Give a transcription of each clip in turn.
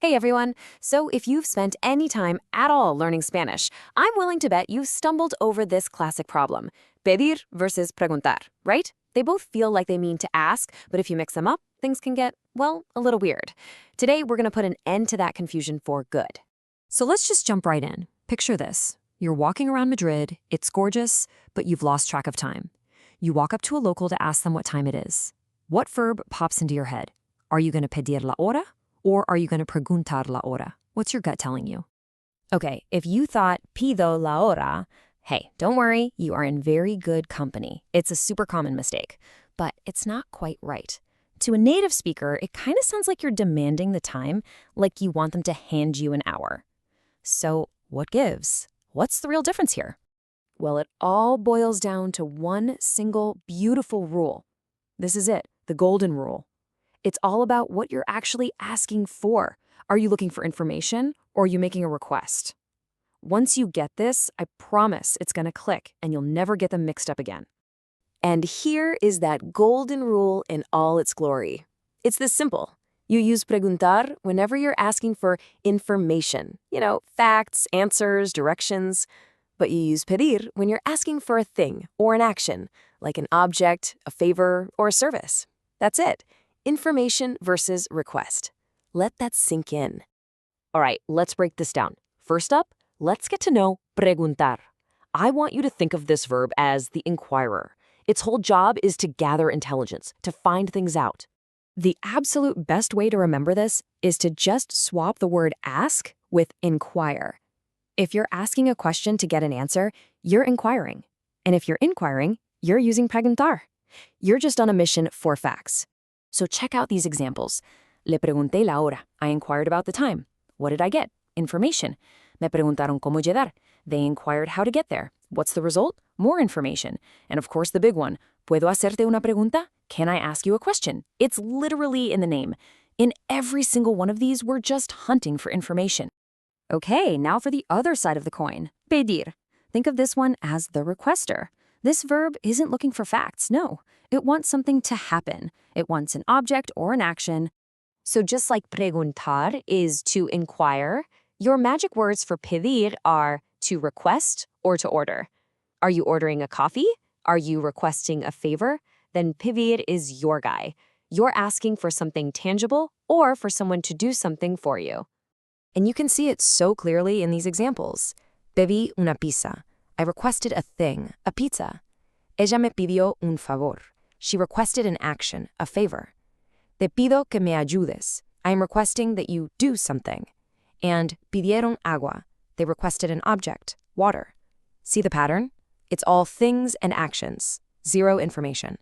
Hey everyone! So if you've spent any time at all learning Spanish, I'm willing to bet you've stumbled over this classic problem. Pedir versus preguntar, right? They both feel like they mean to ask, but if you mix them up, things can get, well, a little weird. Today, we're going to put an end to that confusion for good. So let's just jump right in. Picture this. You're walking around Madrid, it's gorgeous, but you've lost track of time. You walk up to a local to ask them what time it is. What verb pops into your head? Are you going to pedir la hora? Or are you going to preguntar la hora? What's your gut telling you? Okay, if you thought pido la hora, hey, don't worry, you are in very good company. It's a super common mistake, but it's not quite right. To a native speaker, it kind of sounds like you're demanding the time, like you want them to hand you an hour. So what gives? What's the real difference here? Well, it all boils down to one single beautiful rule. This is it, the golden rule. It's all about what you're actually asking for. Are you looking for information or are you making a request? Once you get this, I promise it's going to click and you'll never get them mixed up again. And here is that golden rule in all its glory. It's this simple. You use preguntar whenever you're asking for information, facts, answers, directions. But you use pedir when you're asking for a thing or an action, like an object, a favor, or a service. That's it. Information versus request. Let that sink in. All right, let's break this down. First up, let's get to know preguntar. I want you to think of this verb as the inquirer. Its whole job is to gather intelligence, to find things out. The absolute best way to remember this is to just swap the word ask with inquire. If you're asking a question to get an answer, you're inquiring. And if you're inquiring, you're using preguntar. You're just on a mission for facts. So check out these examples. Le pregunté la hora. I inquired about the time. What did I get? Information. Me preguntaron cómo llegar. They inquired how to get there. What's the result? More information. And of course the big one. ¿Puedo hacerte una pregunta? Can I ask you a question? It's literally in the name. In every single one of these, we're just hunting for information. Okay, now for the other side of the coin. Pedir. Think of this one as the requester. This verb isn't looking for facts, no. It wants something to happen. It wants an object or an action. So just like preguntar is to inquire, your magic words for pedir are to request or to order. Are you ordering a coffee? Are you requesting a favor? Then pedir is your guy. You're asking for something tangible or for someone to do something for you. And you can see it so clearly in these examples. Pedí una pizza. I requested a thing, a pizza. Ella me pidió un favor. She requested an action, a favor. Te pido que me ayudes. I am requesting that you do something. And pidieron agua. They requested an object, water. See the pattern? It's all things and actions, zero information.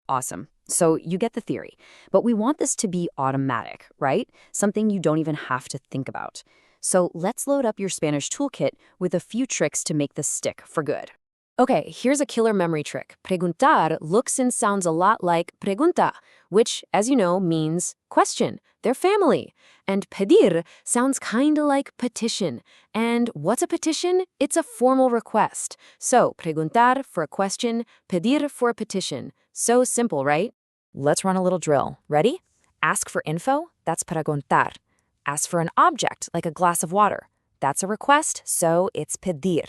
Awesome. So you get the theory. But we want this to be automatic, right? Something you don't even have to think about. So let's load up your Spanish toolkit with a few tricks to make this stick for good. Okay, here's a killer memory trick. Preguntar looks and sounds a lot like pregunta, which, as you know, means question. They're family. And pedir sounds kind of like petition. And what's a petition? It's a formal request. So preguntar for a question, pedir for a petition. So simple, right? Let's run a little drill. Ready? Ask for info, that's preguntar. Ask for an object, like a glass of water. That's a request, so it's pedir.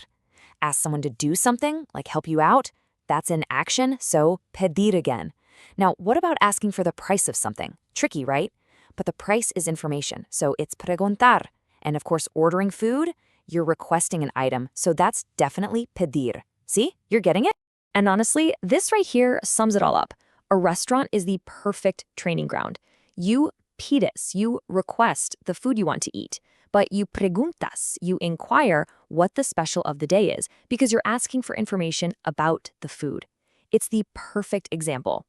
Ask someone to do something, like help you out. That's an action, so pedir again. Now, what about asking for the price of something? Tricky, right? But the price is information, so it's preguntar. And of course, ordering food, you're requesting an item, so that's definitely pedir. See? You're getting it? And honestly, this right here sums it all up. A restaurant is the perfect training ground. You pides, you request the food you want to eat. But you preguntas, you inquire what the special of the day is because you're asking for information about the food. It's the perfect example.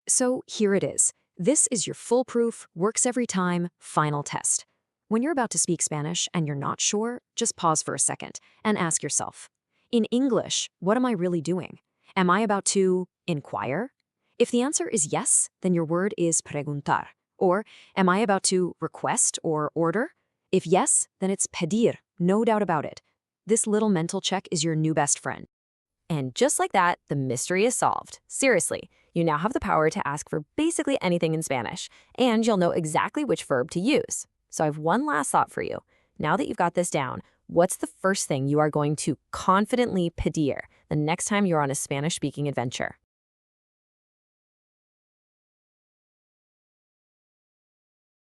So here it is. This is your foolproof, works every time, final test. When you're about to speak Spanish and you're not sure, just pause for a second and ask yourself, in English, what am I really doing? Am I about to inquire? If the answer is yes, then your word is preguntar. Or am I about to request or order? If yes, then it's pedir, no doubt about it. This little mental check is your new best friend. And just like that, the mystery is solved. Seriously, you now have the power to ask for basically anything in Spanish, and you'll know exactly which verb to use. So I have one last thought for you. Now that you've got this down, what's the first thing you are going to confidently pedir the next time you're on a Spanish-speaking adventure?